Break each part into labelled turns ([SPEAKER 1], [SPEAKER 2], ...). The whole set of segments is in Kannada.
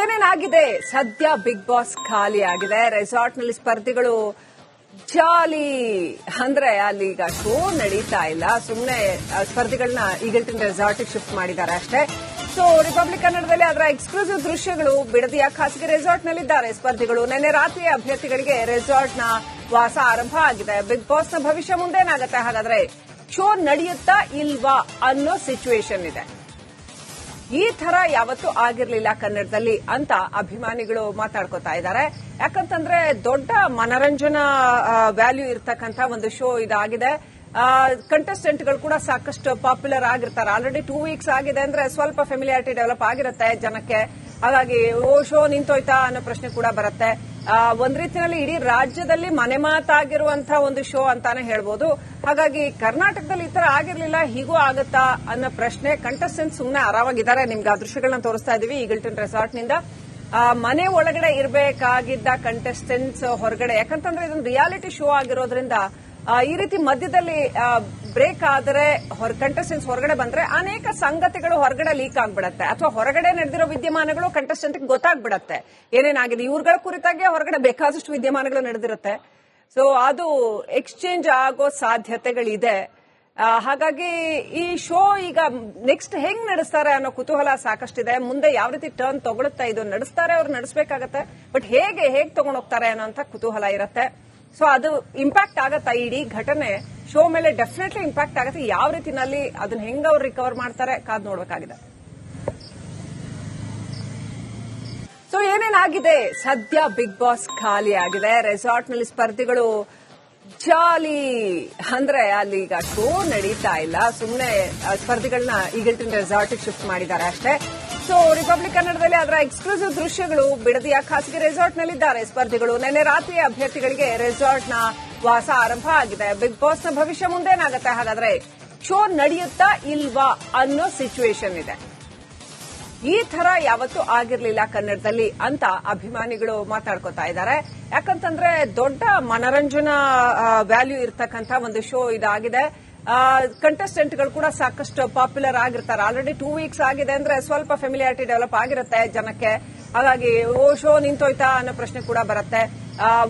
[SPEAKER 1] ಏನೇನಾಗಿದೆ ಸದ್ಯ ಬಿಗ್ ಬಾಸ್ ಖಾಲಿ ಆಗಿದೆ. ರೆಸಾರ್ಟ್ ನಲ್ಲಿ ಸ್ಪರ್ಧಿಗಳು ಜಾಲಿ ಅಂದ್ರೆ ಅಲ್ಲಿ ಈಗ ಶೋ ನಡೀತಾ ಇಲ್ಲ, ಸುಮ್ಮನೆ ಸ್ಪರ್ಧಿಗಳನ್ನ ಈಗಲ್ಟನ್ ರೆಸಾರ್ಟ್ ಶಿಫ್ಟ್ ಮಾಡಿದ್ದಾರೆ ಅಷ್ಟೇ. ಸೊ ರಿಪಬ್ಲಿಕ್ ಕನ್ನಡದಲ್ಲಿ ಅದರ ಎಕ್ಸ್ಕ್ಲೂಸಿವ್ ದೃಶ್ಯಗಳು ಬಿಡದಿಯ ಖಾಸಗಿ ರೆಸಾರ್ಟ್ ನಲ್ಲಿದ್ದಾರೆ ಸ್ಪರ್ಧಿಗಳು. ನಿನ್ನೆ ರಾತ್ರಿ ಅಭ್ಯರ್ಥಿಗಳಿಗೆ ರೆಸಾರ್ಟ್ ನ ವಾಸ ಆರಂಭ ಆಗಿದೆ. ಬಿಗ್ ಬಾಸ್ ನ ಭವಿಷ್ಯ ಮುಂದೇನಾಗತ್ತೆ, ಹಾಗಾದ್ರೆ ಶೋ ನಡೆಯುತ್ತಾ ಇಲ್ವಾ ಅನ್ನೋ ಸಿಚುವೇಶನ್ ಇದೆ. ಈ ತರ ಯಾವತ್ತೂ ಆಗಿರ್ಲಿಲ್ಲ ಕನ್ನಡದಲ್ಲಿ ಅಂತ ಅಭಿಮಾನಿಗಳು ಮಾತಾಡ್ಕೋತಾ ಇದ್ದಾರೆ. ಯಾಕಂತಂದ್ರೆ ದೊಡ್ಡ ಮನರಂಜನಾ ವ್ಯಾಲ್ಯೂ ಇರ್ತಕ್ಕಂಥ ಒಂದು ಶೋ ಇದಾಗಿದೆ. ಕಂಟೆಸ್ಟೆಂಟ್ಗಳು ಕೂಡ ಸಾಕಷ್ಟು ಪಾಪ್ಯುಲರ್ ಆಗಿರ್ತಾರೆ. ಆಲ್ರೆಡಿ 2 ವೀಕ್ಸ್ ಆಗಿದೆ ಅಂದ್ರೆ ಸ್ವಲ್ಪ ಫೆಮಿಲಿಯಾರಿಟಿ ಡೆವಲಪ್ ಆಗಿರುತ್ತೆ ಜನಕ್ಕೆ. ಹಾಗಾಗಿ ಶೋ ನಿಂತೋಯ್ತಾ ಅನ್ನೋ ಪ್ರಶ್ನೆ ಕೂಡ ಬರುತ್ತೆ. ಒಂದ್ ರೀತಿಯಲ್ಲಿ ಇಡೀ ರಾಜ್ಯದಲ್ಲಿ ಮನೆ ಮಾತಾಗಿರುವಂತಹ ಒಂದು ಶೋ ಅಂತಾನೆ ಹೇಳ್ಬೋದು. ಹಾಗಾಗಿ ಕರ್ನಾಟಕದಲ್ಲಿ ಈ ತರ ಆಗಿರ್ಲಿಲ್ಲ, ಹೀಗೂ ಆಗತ್ತಾ ಅನ್ನೋ ಪ್ರಶ್ನೆ. ಕಂಟೆಸ್ಟೆಂಟ್ ಸುಮ್ಮನೆ ಆರಾಮಾಗಿದ್ದಾರೆ. ನಿಮ್ಗೆ ಆ ದೃಶ್ಯಗಳನ್ನ ತೋರಿಸ್ತಾ ಇದೀವಿ ಈಗಲ್ಟನ್ ರೆಸಾರ್ಟ್ ನಿಂದ. ಮನೆ ಒಳಗಡೆ ಇರಬೇಕಾಗಿದ್ದ ಕಂಟೆಸ್ಟೆಂಟ್ಸ್ ಹೊರಗಡೆ, ಯಾಕಂತಂದ್ರೆ ಇದೊಂದು ರಿಯಾಲಿಟಿ ಶೋ ಆಗಿರೋದ್ರಿಂದ ಈ ರೀತಿ ಮಧ್ಯದಲ್ಲಿ ಬ್ರೇಕ್ ಆದರೆ ಕಂಟೆಸ್ಟೆಂಟ್ಸ್ ಹೊರಗಡೆ ಬಂದ್ರೆ ಅನೇಕ ಸಂಗತಿಗಳು ಹೊರಗಡೆ ಲೀಕ್ ಆಗ್ಬಿಡತ್ತೆ, ಅಥವಾ ಹೊರಗಡೆ ನಡೆದಿರೋ ವಿದ್ಯಮಾನಗಳು ಕಂಟೆಸ್ಟೆಂಟ್ ಗೊತ್ತಾಗ್ಬಿಡತ್ತೆ ಏನೇನಾಗಿದೆ. ಇವ್ರಗಳ ಕುರಿತಾಗಿ ಹೊರಗಡೆ ಬೇಕಾದಷ್ಟು ವಿದ್ಯಮಾನಗಳು ನಡೆದಿರುತ್ತೆ. ಸೊ ಅದು ಎಕ್ಸ್ಚೇಂಜ್ ಆಗೋ ಸಾಧ್ಯತೆಗಳಿದೆ. ಹಾಗಾಗಿ ಈ ಶೋ ಈಗ ನೆಕ್ಸ್ಟ್ ಹೆಂಗ್ ನಡೆಸ್ತಾರೆ ಅನ್ನೋ ಕುತೂಹಲ ಸಾಕಷ್ಟಿದೆ. ಮುಂದೆ ಯಾವ ರೀತಿ ಟರ್ನ್ ತಗೊಳುತ್ತೆ, ಇದು ನಡೆಸ್ತಾರೆ, ಅವ್ರು ನಡೆಸಬೇಕಾಗತ್ತೆ. ಬಟ್ ಹೇಗೆ ತಗೊಂಡೋಗ್ತಾರೆ ಅನ್ನೋಂಥ ಕುತೂಹಲ ಇರುತ್ತೆ. ಸೊ ಅದು ಇಂಪ್ಯಾಕ್ಟ್ ಆಗತ್ತಾ, ಇಡೀ ಘಟನೆ ಶೋ ಮೇಲೆ ಡೆಫಿನೆಟ್ಲಿ ಇಂಪ್ಯಾಕ್ಟ್ ಆಗುತ್ತೆ. ಯಾವ ರೀತಿನಲ್ಲಿ ಅದನ್ನ ಹೆಂಗ್ ಅವ್ರು ರಿಕವರ್ ಮಾಡ್ತಾರೆ ಕಾದ್ ನೋಡ್ಬೇಕಾಗಿದೆ. ಸೊ ಏನೇನಾಗಿದೆ ಸದ್ಯ ಬಿಗ್ ಬಾಸ್ ಖಾಲಿ ಆಗಿದೆ. ರೆಸಾರ್ಟ್ ನಲ್ಲಿ ಸ್ಪರ್ಧಿಗಳು ಜಾಲಿ ಅಂದ್ರೆ ಅಲ್ಲಿ ಈಗ ಶೋ ನಡೀತಾ ಇಲ್ಲ, ಸುಮ್ಮನೆ ಸ್ಪರ್ಧಿಗಳನ್ನ ಈಗಲ್ಟನ್ ರೆಸಾರ್ಟ್ ಶಿಫ್ಟ್ ಮಾಡಿದ್ದಾರೆ ಅಷ್ಟೇ. ಸೊ ರಿಪಬ್ಲಿಕ್ ಕನ್ನಡದಲ್ಲಿ ಅದರ ಎಕ್ಸ್ಕ್ಲೂಸಿವ್ ದೃಶ್ಯಗಳು ಬಿಡದಿಯ ಖಾಸಗಿ ರೆಸಾರ್ಟ್ ನಲ್ಲಿದ್ದಾರೆ ಸ್ಪರ್ಧಿಗಳು. ನಿನ್ನೆ ರಾತ್ರಿ ಅಭ್ಯರ್ಥಿಗಳಿಗೆ ರೆಸಾರ್ಟ್ ನ ವಾಸ ಆರಂಭ ಆಗಿದೆ. ಬಿಗ್ ಬಾಸ್ ನ ಭವಿಷ್ಯ ಮುಂದೇನಾಗತ್ತೆ, ಹಾಗಾದ್ರೆ ಶೋ ನಡೆಯುತ್ತಾ ಇಲ್ವಾ ಅನ್ನೋ ಸಿಚುವೇಶನ್ ಇದೆ. ಈ ತರ ಯಾವತ್ತೂ ಆಗಿರ್ಲಿಲ್ಲ ಕನ್ನಡದಲ್ಲಿ ಅಂತ ಅಭಿಮಾನಿಗಳು ಮಾತಾಡ್ಕೋತಾ ಇದ್ದಾರೆ. ಯಾಕಂತಂದ್ರೆ ದೊಡ್ಡ ಮನರಂಜನಾ ವ್ಯಾಲ್ಯೂ ಇರ್ತಕ್ಕಂಥ ಒಂದು ಶೋ ಇದಾಗಿದೆ. ಕಂಟೆಸ್ಟೆಂಟ್ಗಳು ಕೂಡ ಸಾಕಷ್ಟು ಪಾಪ್ಯುಲರ್ ಆಗಿರ್ತಾರೆ. ಆಲ್ರೆಡಿ 2 ವೀಕ್ಸ್ ಆಗಿದೆ ಅಂದ್ರೆ ಸ್ವಲ್ಪ ಫೆಮಿಲಿಯಾರಿಟಿ ಡೆವಲಪ್ ಆಗಿರುತ್ತೆ ಜನಕ್ಕೆ. ಹಾಗಾಗಿ ಶೋ ನಿಂತೋಯ್ತಾ ಅನ್ನೋ ಪ್ರಶ್ನೆ ಕೂಡ ಬರುತ್ತೆ.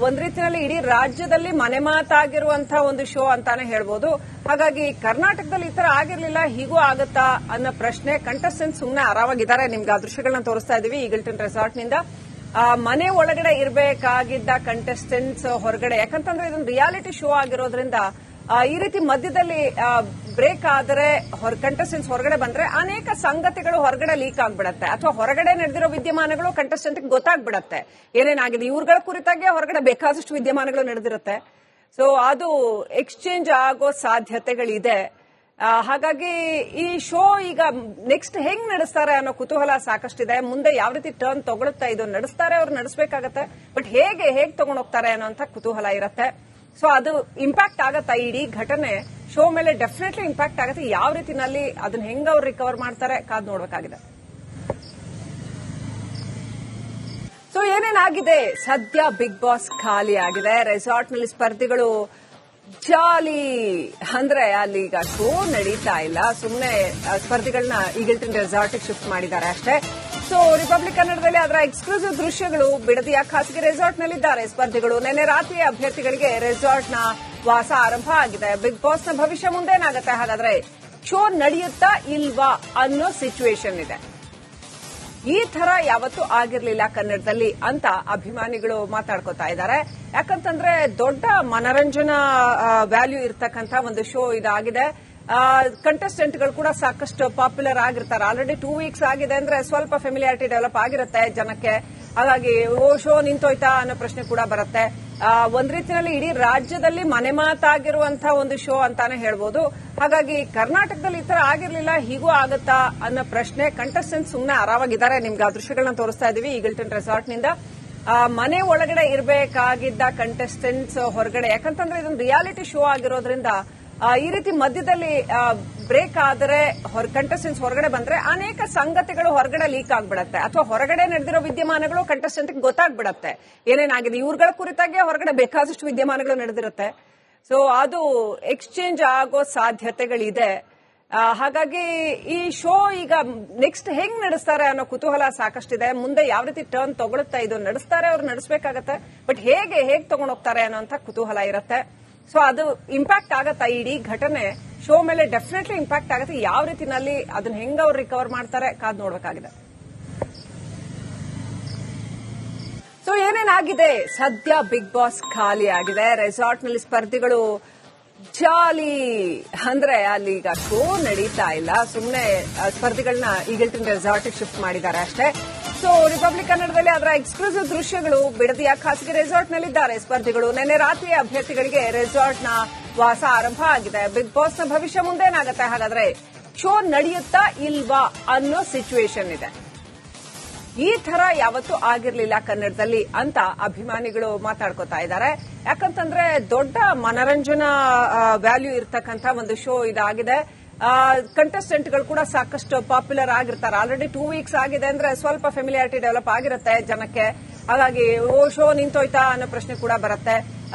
[SPEAKER 1] ಒಂದ್ ರೀತಿಯಲ್ಲಿ ಇಡೀ ರಾಜ್ಯದಲ್ಲಿ ಮನೆ ಮಾತಾಗಿರುವಂತಹ ಒಂದು ಶೋ ಅಂತಾನೆ ಹೇಳ್ಬೋದು. ಹಾಗಾಗಿ ಕರ್ನಾಟಕದಲ್ಲಿ ಈ ತರ ಆಗಿರ್ಲಿಲ್ಲ, ಹೀಗೂ ಆಗತ್ತಾ ಅನ್ನೋ ಪ್ರಶ್ನೆ. ಕಂಟೆಸ್ಟೆಂಟ್ ಸುಮ್ಮನೆ ಆರಾಮಾಗಿದ್ದಾರೆ. ನಿಮ್ಗೆ ಆ ದೃಶ್ಯಗಳನ್ನ ತೋರಿಸ್ತಾ ಇದೀವಿ ಈಗಲ್ಟನ್ ರೆಸಾರ್ಟ್ ನಿಂದ. ಮನೆ ಒಳಗಡೆ ಇರಬೇಕಾಗಿದ್ದ ಕಂಟೆಸ್ಟೆಂಟ್ಸ್ ಹೊರಗಡೆ, ಯಾಕಂತಂದ್ರೆ ಇದೊಂದು ರಿಯಾಲಿಟಿ ಶೋ ಆಗಿರೋದ್ರಿಂದ ಈ ರೀತಿ ಮಧ್ಯದಲ್ಲಿ ಬ್ರೇಕ್ ಆದರೆ ಕಂಟೆಸ್ಟೆಂಟ್ಸ್ ಹೊರಗಡೆ ಬಂದ್ರೆ ಅನೇಕ ಸಂಗತಿಗಳು ಹೊರಗಡೆ ಲೀಕ್ ಆಗ್ಬಿಡತ್ತೆ, ಅಥವಾ ಹೊರಗಡೆ ನಡೆದಿರೋ ವಿದ್ಯಮಾನಗಳು ಕಂಟೆಸ್ಟೆಂಟ್ ಗೊತ್ತಾಗ್ಬಿಡತ್ತೆ ಏನೇನಾಗಿದೆ. ಇವ್ರಗಳ ಕುರಿತಾಗಿ ಹೊರಗಡೆ ಬೇಕಾದಷ್ಟು ವಿದ್ಯಮಾನಗಳು ನಡೆದಿರುತ್ತೆ. ಸೊ ಅದು ಎಕ್ಸ್ಚೇಂಜ್ ಆಗೋ ಸಾಧ್ಯತೆಗಳಿದೆ. ಹಾಗಾಗಿ ಈ ಶೋ ಈಗ ನೆಕ್ಸ್ಟ್ ಹೆಂಗ್ ನಡೆಸ್ತಾರೆ ಅನ್ನೋ ಕುತೂಹಲ ಸಾಕಷ್ಟಿದೆ. ಮುಂದೆ ಯಾವ ರೀತಿ ಟರ್ನ್ ತಗೊಳುತ್ತೆ, ಇದು ನಡೆಸ್ತಾರೆ, ಅವ್ರು ನಡೆಸಬೇಕಾಗತ್ತೆ. ಬಟ್ ಹೇಗೆ ತಗೊಂಡೋಗ್ತಾರೆ ಅನ್ನೋಂಥ ಕುತೂಹಲ ಇರುತ್ತೆ. ಸೊ ಅದು ಇಂಪ್ಯಾಕ್ಟ್ ಆಗತ್ತಾ, ಇಡೀ ಘಟನೆ ಶೋ ಮೇಲೆ ಡೆಫಿನೆಟ್ಲಿ ಇಂಪ್ಯಾಕ್ಟ್ ಆಗುತ್ತೆ. ಯಾವ ರೀತಿನಲ್ಲಿ ಅದನ್ನ ಹೆಂಗ್ ಅವ್ರು ರಿಕವರ್ ಮಾಡ್ತಾರೆ ಕಾದ್ ನೋಡ್ಬೇಕಾಗಿದೆ. ಸೊ ಏನೇನಾಗಿದೆ ಸದ್ಯ ಬಿಗ್ ಬಾಸ್ ಖಾಲಿ ಆಗಿದೆ. ರೆಸಾರ್ಟ್ ನಲ್ಲಿ ಸ್ಪರ್ಧಿಗಳು ಜಾಲಿ ಅಂದ್ರೆ ಅಲ್ಲಿ ಈಗ ಶೋ ನಡೀತಾ ಇಲ್ಲ, ಸುಮ್ಮನೆ ಸ್ಪರ್ಧಿಗಳನ್ನ ಈಗಲ್ಟನ್ ರೆಸಾರ್ಟ್ ಶಿಫ್ಟ್ ಮಾಡಿದ್ದಾರೆ ಅಷ್ಟೇ. ಸೊ ರಿಪಬ್ಲಿಕ್ ಕನ್ನಡದಲ್ಲಿ ಅದರ ಎಕ್ಸ್ಕ್ಲೂಸಿವ್ ದೃಶ್ಯಗಳು ಬಿಡದಿಯ ಖಾಸಗಿ ರೆಸಾರ್ಟ್ ನಲ್ಲಿದ್ದಾರೆ ಸ್ಪರ್ಧಿಗಳು. ನಿನ್ನೆ ರಾತ್ರಿ ಅಭ್ಯರ್ಥಿಗಳಿಗೆ ರೆಸಾರ್ಟ್ ನ ವಾಸ ಆರಂಭ ಆಗಿದೆ. ಬಿಗ್ ಬಾಸ್ ನ ಭವಿಷ್ಯ ಮುಂದೇನಾಗತ್ತೆ, ಹಾಗಾದ್ರೆ ಶೋ ನಡೆಯುತ್ತಾ ಇಲ್ವಾ ಅನ್ನೋ ಸಿಚುವೇಶನ್ ಇದೆ. ಈ ತರ ಯಾವತ್ತೂ ಆಗಿರ್ಲಿಲ್ಲ ಕನ್ನಡದಲ್ಲಿ ಅಂತ ಅಭಿಮಾನಿಗಳು ಮಾತಾಡ್ಕೋತಾ ಇದ್ದಾರೆ. ಯಾಕಂತಂದ್ರೆ ದೊಡ್ಡ ಮನರಂಜನಾ ವ್ಯಾಲ್ಯೂ ಇರ್ತಕ್ಕಂಥ ಒಂದು ಶೋ ಇದಾಗಿದೆ. ಕಂಟೆಸ್ಟೆಂಟ್ಗಳು ಕೂಡ ಸಾಕಷ್ಟು ಪಾಪ್ಯುಲರ್ ಆಗಿರ್ತಾರೆ. ಆಲ್ರೆಡಿ 2 ವೀಕ್ಸ್ ಆಗಿದೆ ಅಂದ್ರೆ ಸ್ವಲ್ಪ ಫೆಮಿಲಿಯಾರಿಟಿ ಡೆವಲಪ್ ಆಗಿರುತ್ತೆ ಜನಕ್ಕೆ. ಹಾಗಾಗಿ ಶೋ ನಿಂತೋಯ್ತಾ ಅನ್ನೋ ಪ್ರಶ್ನೆ ಕೂಡ ಬರುತ್ತೆ. ಒಂದ್ ರೀತಿಯಲ್ಲಿ ಇಡೀ ರಾಜ್ಯದಲ್ಲಿ ಮನೆ ಮಾತಾಗಿರುವಂತಹ ಒಂದು ಶೋ ಅಂತಾನೆ ಹೇಳ್ಬೋದು. ಹಾಗಾಗಿ ಕರ್ನಾಟಕದಲ್ಲಿ ಈ ತರ ಆಗಿರ್ಲಿಲ್ಲ, ಹೀಗೂ ಆಗತ್ತಾ ಅನ್ನೋ ಪ್ರಶ್ನೆ. ಕಂಟೆಸ್ಟೆಂಟ್ ಸುಮ್ಮನೆ ಆರಾಮಾಗಿದ್ದಾರೆ. ನಿಮ್ಗೆ ಆ ದೃಶ್ಯಗಳನ್ನ ತೋರಿಸ್ತಾ ಇದೀವಿ ಈಗಲ್ಟನ್ ರೆಸಾರ್ಟ್ ನಿಂದ. ಮನೆ ಒಳಗಡೆ ಇರಬೇಕಾಗಿದ್ದ ಕಂಟೆಸ್ಟೆಂಟ್ಸ್ ಹೊರಗಡೆ, ಯಾಕಂತಂದ್ರೆ ಇದೊಂದು ರಿಯಾಲಿಟಿ ಶೋ ಆಗಿರೋದ್ರಿಂದ ಈ ರೀತಿ ಮಧ್ಯದಲ್ಲಿ ಬ್ರೇಕ್ ಆದರೆ ಕಂಟೆಸ್ಟೆಂಟ್ಸ್ ಹೊರಗಡೆ ಬಂದ್ರೆ ಅನೇಕ ಸಂಗತಿಗಳು ಹೊರಗಡೆ ಲೀಕ್ ಆಗ್ಬಿಡತ್ತೆ, ಅಥವಾ ಹೊರಗಡೆ ನಡೆದಿರೋ ವಿದ್ಯಮಾನಗಳು ಕಂಟೆಸ್ಟೆಂಟ್ ಗೊತ್ತಾಗ್ಬಿಡತ್ತೆ ಏನೇನಾಗಿದೆ. ಇವ್ರಗಳ ಕುರಿತಾಗಿ ಹೊರಗಡೆ ಬೇಕಾದಷ್ಟು ವಿದ್ಯಮಾನಗಳು ನಡೆದಿರುತ್ತೆ. ಸೊ ಅದು ಎಕ್ಸ್ಚೇಂಜ್ ಆಗೋ ಸಾಧ್ಯತೆಗಳಿದೆ. ಹಾಗಾಗಿ ಈ ಶೋ ಈಗ ನೆಕ್ಸ್ಟ್ ಹೆಂಗ್ ನಡೆಸ್ತಾರೆ ಅನ್ನೋ ಕುತೂಹಲ ಸಾಕಷ್ಟಿದೆ. ಮುಂದೆ ಯಾವ ರೀತಿ ಟರ್ನ್ ತಗೊಳುತ್ತಾ ಇದು ನಡೆಸ್ತಾರೆ, ಅವ್ರು ನಡೆಸಬೇಕಾಗತ್ತೆ. ಬಟ್ ಹೇಗೆ ತಗೊಂಡೋಗ್ತಾರೆ ಅನ್ನೋಂಥ ಕುತೂಹಲ ಇರುತ್ತೆ. ಸೊ ಅದು ಇಂಪ್ಯಾಕ್ಟ್ ಆಗತ್ತಾ, ಇಡೀ ಘಟನೆ ಶೋ ಮೇಲೆ ಡೆಫಿನೆಟ್ಲಿ ಇಂಪ್ಯಾಕ್ಟ್ ಆಗುತ್ತೆ. ಯಾವ ರೀತಿನಲ್ಲಿ ಅದನ್ನ ಹೆಂಗ್ ಅವ್ರು ರಿಕವರ್ ಮಾಡ್ತಾರೆ ಕಾದ್ ನೋಡ್ಬೇಕಾಗಿದೆ. ಸೊ ಏನೇನಾಗಿದೆ, ಸದ್ಯ ಬಿಗ್ ಬಾಸ್ ಖಾಲಿ ಆಗಿದೆ. ರೆಸಾರ್ಟ್ನಲ್ಲಿ ಸ್ಪರ್ಧಿಗಳು ಜಾಲಿ ಅಂದ್ರೆ ಅಲ್ಲಿ ಈಗ ಶೋ ನಡೀತಾ ಇಲ್ಲ, ಸುಮ್ಮನೆ ಸ್ಪರ್ಧಿಗಳನ್ನ ಈಗಲ್ಟನ್ ರೆಸಾರ್ಟ್ಗೆ ಶಿಫ್ಟ್ ಮಾಡಿದ್ದಾರೆ ಅಷ್ಟೇ. ಸೊ ರಿಪಬ್ಲಿಕ್ ಕನ್ನಡದಲ್ಲಿ ಅದರ ಎಕ್ಸ್ಕ್ಲೂಸಿವ್ ದೃಶ್ಯಗಳು ಬಿಡದಿಯ ಖಾಸಗಿ ರೆಸಾರ್ಟ್ನಲ್ಲಿದ್ದಾರೆ ಸ್ಪರ್ಧಿಗಳು. ನಿನ್ನೆ ರಾತ್ರಿ ಅಭ್ಯರ್ಥಿಗಳಿಗೆ ರೆಸಾರ್ಟ್ನ ವಾಸ ಆರಂಭ ಆಗಿದೆ. ಬಿಗ್ ಬಾಸ್ನ ಭವಿಷ್ಯ ಮುಂದೇನಾಗತ್ತೆ, ಹಾಗಾದ್ರೆ ಶೋ ನಡೆಯುತ್ತಾ ಇಲ್ವಾ ಅನ್ನೋ ಸಿಚುವೇಶನ್ ಇದೆ. ಈ ತರ ಯಾವತ್ತೂ ಆಗಿರ್ಲಿಲ್ಲ ಕನ್ನಡದಲ್ಲಿ ಅಂತ ಅಭಿಮಾನಿಗಳು ಮಾತಾಡ್ಕೋತಾ ಇದ್ದಾರೆ. ಯಾಕಂತಂದ್ರೆ ದೊಡ್ಡ ಮನರಂಜನಾ ವ್ಯಾಲ್ಯೂ ಇರ್ತಕ್ಕಂಥ ಒಂದು ಶೋ ಇದಾಗಿದೆ. ಕಂಟೆಸ್ಟೆಂಟ್ಗಳು ಕೂಡ ಸಾಕಷ್ಟು ಪಾಪ್ಯುಲರ್ ಆಗಿರ್ತಾರೆ. ಆಲ್ರೆಡಿ 2 ವೀಕ್ಸ್ ಆಗಿದೆ ಅಂದ್ರೆ ಸ್ವಲ್ಪ ಫೆಮಿಲಿಯಾರಿಟಿ ಡೆವಲಪ್ ಆಗಿರುತ್ತೆ ಜನಕ್ಕೆ. ಹಾಗಾಗಿ ಶೋ ನಿಂತೋಯ್ತಾ ಅನ್ನೋ ಪ್ರಶ್ನೆ ಕೂಡ ಬರುತ್ತೆ.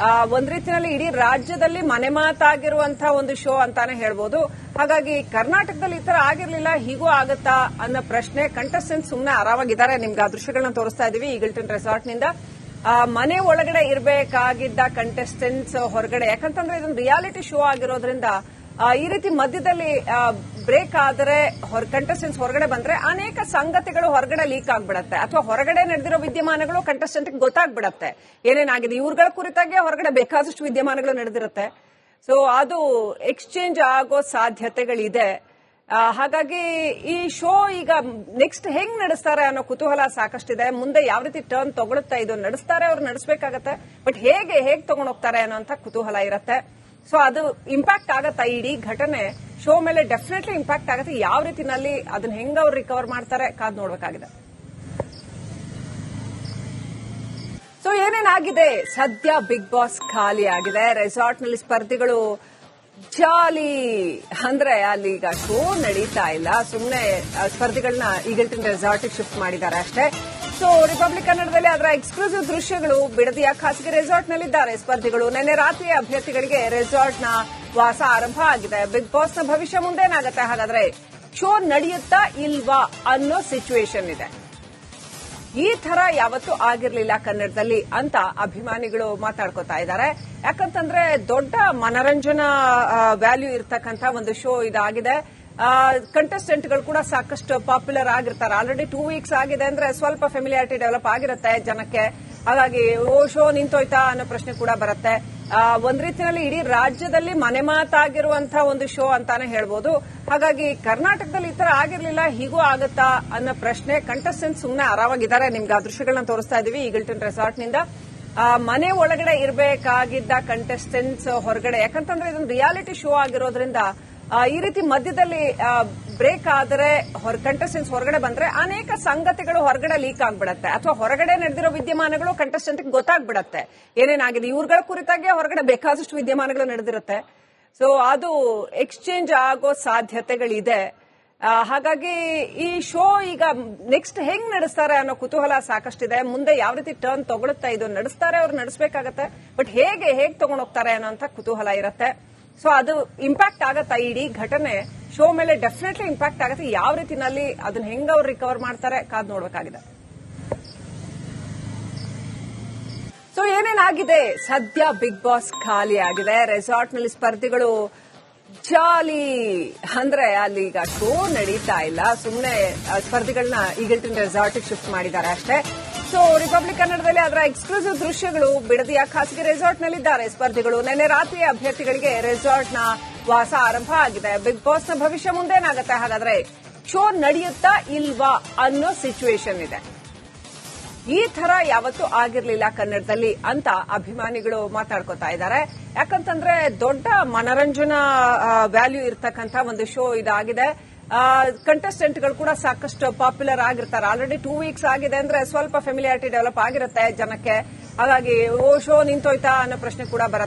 [SPEAKER 1] ಒಂದ್ ರೀತಿಯಲ್ಲಿ ಇಡೀ ರಾಜ್ಯದಲ್ಲಿ ಮನೆ ಮಾತಾಗಿರುವಂತಹ ಒಂದು ಶೋ ಅಂತಾನೆ ಹೇಳ್ಬೋದು. ಹಾಗಾಗಿ ಕರ್ನಾಟಕದಲ್ಲಿ ಈ ತರ ಆಗಿರ್ಲಿಲ್ಲ, ಹೀಗೂ ಆಗತ್ತಾ ಅನ್ನೋ ಪ್ರಶ್ನೆ. ಕಂಟೆಸ್ಟೆಂಟ್ಸ್ ಸುಮ್ಮನೆ ಆರಾಮಾಗಿದ್ದಾರೆ. ನಿಮ್ಗೆ ಆ ದೃಶ್ಯಗಳನ್ನ ತೋರಿಸ್ತಾ ಇದೀವಿ ಈಗಲ್ಟನ್ ರೆಸಾರ್ಟ್ ನಿಂದ. ಮನೆ ಒಳಗಡೆ ಇರಬೇಕಾಗಿದ್ದ ಕಂಟೆಸ್ಟೆಂಟ್ಸ್ ಹೊರಗಡೆ, ಯಾಕಂತಂದ್ರೆ ಇದೊಂದು ರಿಯಾಲಿಟಿ ಶೋ ಆಗಿರೋದ್ರಿಂದ ಈ ರೀತಿ ಮಧ್ಯದಲ್ಲಿ ಬ್ರೇಕ್ ಆದರೆ ಕಂಟೆಸ್ಟೆಂಟ್ಸ್ ಹೊರಗಡೆ ಬಂದ್ರೆ ಅನೇಕ ಸಂಗತಿಗಳು ಹೊರಗಡೆ ಲೀಕ್ ಆಗ್ಬಿಡತ್ತೆ, ಅಥವಾ ಹೊರಗಡೆ ನಡೆದಿರೋ ವಿದ್ಯಮಾನಗಳು ಕಂಟೆಸ್ಟೆಂಟ್ ಗೊತ್ತಾಗ್ಬಿಡತ್ತೆ ಏನೇನಾಗಿದೆ. ಇವ್ರಗಳ ಕುರಿತಾಗೆ ಹೊರಗಡೆ ಬೇಕಾದಷ್ಟು ವಿದ್ಯಮಾನಗಳು ನಡೆದಿರುತ್ತೆ. ಸೊ ಅದು ಎಕ್ಸ್ಚೇಂಜ್ ಆಗೋ ಸಾಧ್ಯತೆಗಳಿದೆ. ಹಾಗಾಗಿ ಈ ಶೋ ಈಗ ನೆಕ್ಸ್ಟ್ ಹೆಂಗ್ ನಡೆಸ್ತಾರೆ ಅನ್ನೋ ಕುತೂಹಲ ಸಾಕಷ್ಟಿದೆ. ಮುಂದೆ ಯಾವ ರೀತಿ ಟರ್ನ್ ತಗೊಳುತ್ತಾ ಇದು ನಡೆಸ್ತಾರೆ, ಅವ್ರು ನಡೆಸಬೇಕಾಗತ್ತೆ. ಬಟ್ ಹೇಗೆ ತಗೊಂಡೋಗ್ತಾರೆ ಅನ್ನೋಂಥ ಕುತೂಹಲ ಇರುತ್ತೆ. ಸೊ ಅದು ಇಂಪ್ಯಾಕ್ಟ್ ಆಗತ್ತಾ, ಇಡೀ ಘಟನೆ ಶೋ ಮೇಲೆ ಡೆಫಿನೆಟ್ಲಿ ಇಂಪ್ಯಾಕ್ಟ್ ಆಗುತ್ತೆ. ಯಾವ ರೀತಿನಲ್ಲಿ ಅದನ್ನ ಹೆಂಗ್ ಅವ್ರು ರಿಕವರ್ ಮಾಡ್ತಾರೆ ಕಾದ್ ನೋಡ್ಬೇಕಾಗಿದೆ. ಸೊ ಏನೇನಾಗಿದೆ, ಸದ್ಯ ಬಿಗ್ ಬಾಸ್ ಖಾಲಿ ಆಗಿದೆ. ರೆಸಾರ್ಟ್ನಲ್ಲಿ ಸ್ಪರ್ಧಿಗಳು ಜಾಲಿ ಅಂದ್ರೆ ಅಲ್ಲಿ ಈಗ ಶೋ ನಡೀತಾ ಇಲ್ಲ, ಸುಮ್ಮನೆ ಸ್ಪರ್ಧಿಗಳನ್ನ ಈಗಲ್ಟನ್ ರೆಸಾರ್ಟ್ಗೆ ಶಿಫ್ಟ್ ಮಾಡಿದ್ದಾರೆ ಅಷ್ಟೇ. ಸೊ ರಿಪಬ್ಲಿಕ್ ಕನ್ನಡದಲ್ಲಿ ಅದರ ಎಕ್ಸ್ಕ್ಲೂಸಿವ್ ದೃಶ್ಯಗಳು ಬಿಡದಿಯ ಖಾಸಗಿ ರೆಸಾರ್ಟ್ನಲ್ಲಿದ್ದಾರೆ ಸ್ಪರ್ಧಿಗಳು. ನಿನ್ನೆ ರಾತ್ರಿ ಅಭ್ಯರ್ಥಿಗಳಿಗೆ ರೆಸಾರ್ಟ್ನ ವಾಸ ಆರಂಭ ಆಗಿದೆ. ಬಿಗ್ ಬಾಸ್ನ ಭವಿಷ್ಯ ಮುಂದೇನಾಗತ್ತೆ, ಹಾಗಾದ್ರೆ ಶೋ ನಡೆಯುತ್ತಾ ಇಲ್ವಾ ಅನ್ನೋ ಸಿಚುವೇಶನ್ ಇದೆ. ಈ ತರ ಯಾವತ್ತೂ ಆಗಿರ್ಲಿಲ್ಲ ಕನ್ನಡದಲ್ಲಿ ಅಂತ ಅಭಿಮಾನಿಗಳು ಮಾತಾಡ್ಕೋತಾ ಇದ್ದಾರೆ. ಯಾಕಂತಂದ್ರೆ ದೊಡ್ಡ ಮನರಂಜನಾ ವ್ಯಾಲ್ಯೂ ಇರ್ತಕ್ಕಂಥ ಒಂದು ಶೋ ಇದಾಗಿದೆ. ಕಂಟೆಸ್ಟೆಂಟ್ಗಳು ಕೂಡ ಸಾಕಷ್ಟು ಪಾಪ್ಯುಲರ್ ಆಗಿರ್ತಾರೆ. ಆಲ್ರೆಡಿ 2 ವೀಕ್ಸ್ ಆಗಿದೆ ಅಂದ್ರೆ ಸ್ವಲ್ಪ ಫೆಮಿಲಿಯಾರಿಟಿ ಡೆವಲಪ್ ಆಗಿರುತ್ತೆ ಜನಕ್ಕೆ. ಹಾಗಾಗಿ ಶೋ ನಿಂತೋಯ್ತಾ ಅನ್ನೋ ಪ್ರಶ್ನೆ ಕೂಡ ಬರುತ್ತೆ. ಒಂದ್ ರೀತಿಯಲ್ಲಿ ಇಡೀ ರಾಜ್ಯದಲ್ಲಿ ಮನೆ ಮಾತಾಗಿರುವಂತಹ ಒಂದು ಶೋ ಅಂತಾನೆ ಹೇಳ್ಬೋದು. ಹಾಗಾಗಿ ಕರ್ನಾಟಕದಲ್ಲಿ ಈ ತರ ಆಗಿರ್ಲಿಲ್ಲ, ಹೀಗೂ ಆಗತ್ತಾ ಅನ್ನೋ ಪ್ರಶ್ನೆ. ಕಂಟೆಸ್ಟೆಂಟ್ಸ್ ಸುಮ್ಮನೆ ಆರಾಮಾಗಿದ್ದಾರೆ. ನಿಮ್ಗೆ ಆ ದೃಶ್ಯಗಳನ್ನ ತೋರಿಸ್ತಾ ಇದೀವಿ ಈಗಲ್ಟನ್ ರೆಸಾರ್ಟ್ ನಿಂದ. ಮನೆ ಒಳಗಡೆ ಇರಬೇಕಾಗಿದ್ದ ಕಂಟೆಸ್ಟೆಂಟ್ಸ್ ಹೊರಗಡೆ, ಯಾಕಂತಂದ್ರೆ ಇದೊಂದು ರಿಯಾಲಿಟಿ ಶೋ ಆಗಿರೋದ್ರಿಂದ ಈ ರೀತಿ ಮಧ್ಯದಲ್ಲಿ ಬ್ರೇಕ್ ಆದರೆ ಕಂಟೆಸ್ಟೆಂಟ್ಸ್ ಹೊರಗಡೆ ಬಂದ್ರೆ ಅನೇಕ ಸಂಗತಿಗಳು ಹೊರಗಡೆ ಲೀಕ್ ಆಗ್ಬಿಡತ್ತೆ, ಅಥವಾ ಹೊರಗಡೆ ನಡೆದಿರೋ ವಿದ್ಯಮಾನಗಳು ಕಂಟೆಸ್ಟೆಂಟ್ ಗೊತ್ತಾಗ್ಬಿಡತ್ತೆ ಏನೇನಾಗಿದೆ. ಇವ್ರಗಳ ಕುರಿತಾಗೆ ಹೊರಗಡೆ ಬೇಕಾದಷ್ಟು ವಿದ್ಯಮಾನಗಳು ನಡೆದಿರುತ್ತೆ. ಸೊ ಅದು ಎಕ್ಸ್ಚೇಂಜ್ ಆಗೋ ಸಾಧ್ಯತೆಗಳಿದೆ. ಹಾಗಾಗಿ ಈ ಶೋ ಈಗ ನೆಕ್ಸ್ಟ್ ಹೆಂಗ್ ನಡೆಸ್ತಾರೆ ಅನ್ನೋ ಕುತೂಹಲ ಸಾಕಷ್ಟಿದೆ. ಮುಂದೆ ಯಾವ ರೀತಿ ಟರ್ನ್ ತಗೊಳುತ್ತಾ ಇದು ನಡೆಸ್ತಾರೆ, ಅವ್ರು ನಡೆಸಬೇಕಾಗತ್ತೆ. ಬಟ್ ಹೇಗೆ ತಗೊಂಡೋಗ್ತಾರೆ ಅನ್ನೋಂಥ ಕುತೂಹಲ ಇರುತ್ತೆ. ಸೊ ಅದು ಇಂಪ್ಯಾಕ್ಟ್ ಆಗತ್ತಾ, ಇಡೀ ಘಟನೆ ಶೋ ಮೇಲೆ ಡೆಫಿನೆಟ್ಲಿ ಇಂಪ್ಯಾಕ್ಟ್ ಆಗುತ್ತೆ. ಯಾವ ರೀತಿನಲ್ಲಿ ಅದನ್ನ ಹೆಂಗ್ ಅವ್ರು ರಿಕವರ್ ಮಾಡ್ತಾರೆ ಕಾದ್ ನೋಡ್ಬೇಕಾಗಿದೆ. ಸೊ ಏನೇನಾಗಿದೆ, ಸದ್ಯ ಬಿಗ್ ಬಾಸ್ ಖಾಲಿ ಆಗಿದೆ. ರೆಸಾರ್ಟ್ನಲ್ಲಿ ಸ್ಪರ್ಧಿಗಳು ಜಾಲಿ ಅಂದ್ರೆ ಅಲ್ಲಿ ಈಗ ಶೋ ನಡೀತಾ ಇಲ್ಲ, ಸುಮ್ಮನೆ ಸ್ಪರ್ಧಿಗಳನ್ನ ಈಗಲ್ಟನ್ ರೆಸಾರ್ಟ್ಗೆ ಶಿಫ್ಟ್ ಮಾಡಿದ್ದಾರೆ ಅಷ್ಟೇ. ಸೊ ರಿಪಬ್ಲಿಕ್ ಕನ್ನಡದಲ್ಲಿ ಅದರ ಎಕ್ಸ್ಕ್ಲೂಸಿವ್ ದೃಶ್ಯಗಳು ಬಿಡದಿಯ ಖಾಸಗಿ ರೆಸಾರ್ಟ್ನಲ್ಲಿದ್ದಾರೆ ಸ್ಪರ್ಧಿಗಳು. ನಿನ್ನೆ ರಾತ್ರಿ ಅಭ್ಯರ್ಥಿಗಳಿಗೆ ರೆಸಾರ್ಟ್ನ ವಾಸ ಆರಂಭ ಆಗಿದೆ. ಬಿಗ್ ಬಾಸ್ನ ಭವಿಷ್ಯ ಮುಂದೇನಾಗತ್ತೆ, ಹಾಗಾದ್ರೆ ಶೋ ನಡೆಯುತ್ತಾ ಇಲ್ವಾ ಅನ್ನೋ ಸಿಚುವೇಶನ್ ಇದೆ. ಈ ತರ ಯಾವತ್ತೂ ಆಗಿರ್ಲಿಲ್ಲ ಕನ್ನಡದಲ್ಲಿ ಅಂತ ಅಭಿಮಾನಿಗಳು ಮಾತಾಡ್ಕೋತಾ ಇದ್ದಾರೆ. ಯಾಕಂತಂದ್ರೆ ದೊಡ್ಡ ಮನರಂಜನಾ ವ್ಯಾಲ್ಯೂ ಇರ್ತಕ್ಕಂಥ ಒಂದು ಶೋ ಇದಾಗಿದೆ. ಕಂಟೆಸ್ಟೆಂಟ್ಗಳು ಕೂಡ ಸಾಕಷ್ಟು ಪಾಪ್ಯುಲರ್ ಆಗಿರ್ತಾರೆ. ಆಲ್ರೆಡಿ 2 ವೀಕ್ಸ್ ಆಗಿದೆ ಅಂದ್ರೆ ಸ್ವಲ್ಪ ಫೆಮಿಲಿಯಾರಿಟಿ ಡೆವಲಪ್ ಆಗಿರುತ್ತೆ ಜನಕ್ಕೆ. ಹಾಗಾಗಿ ಶೋ ನಿಂತೋಯ್ತಾ ಅನ್ನೋ ಪ್ರಶ್ನೆ ಕೂಡ ಬರುತ್ತೆ.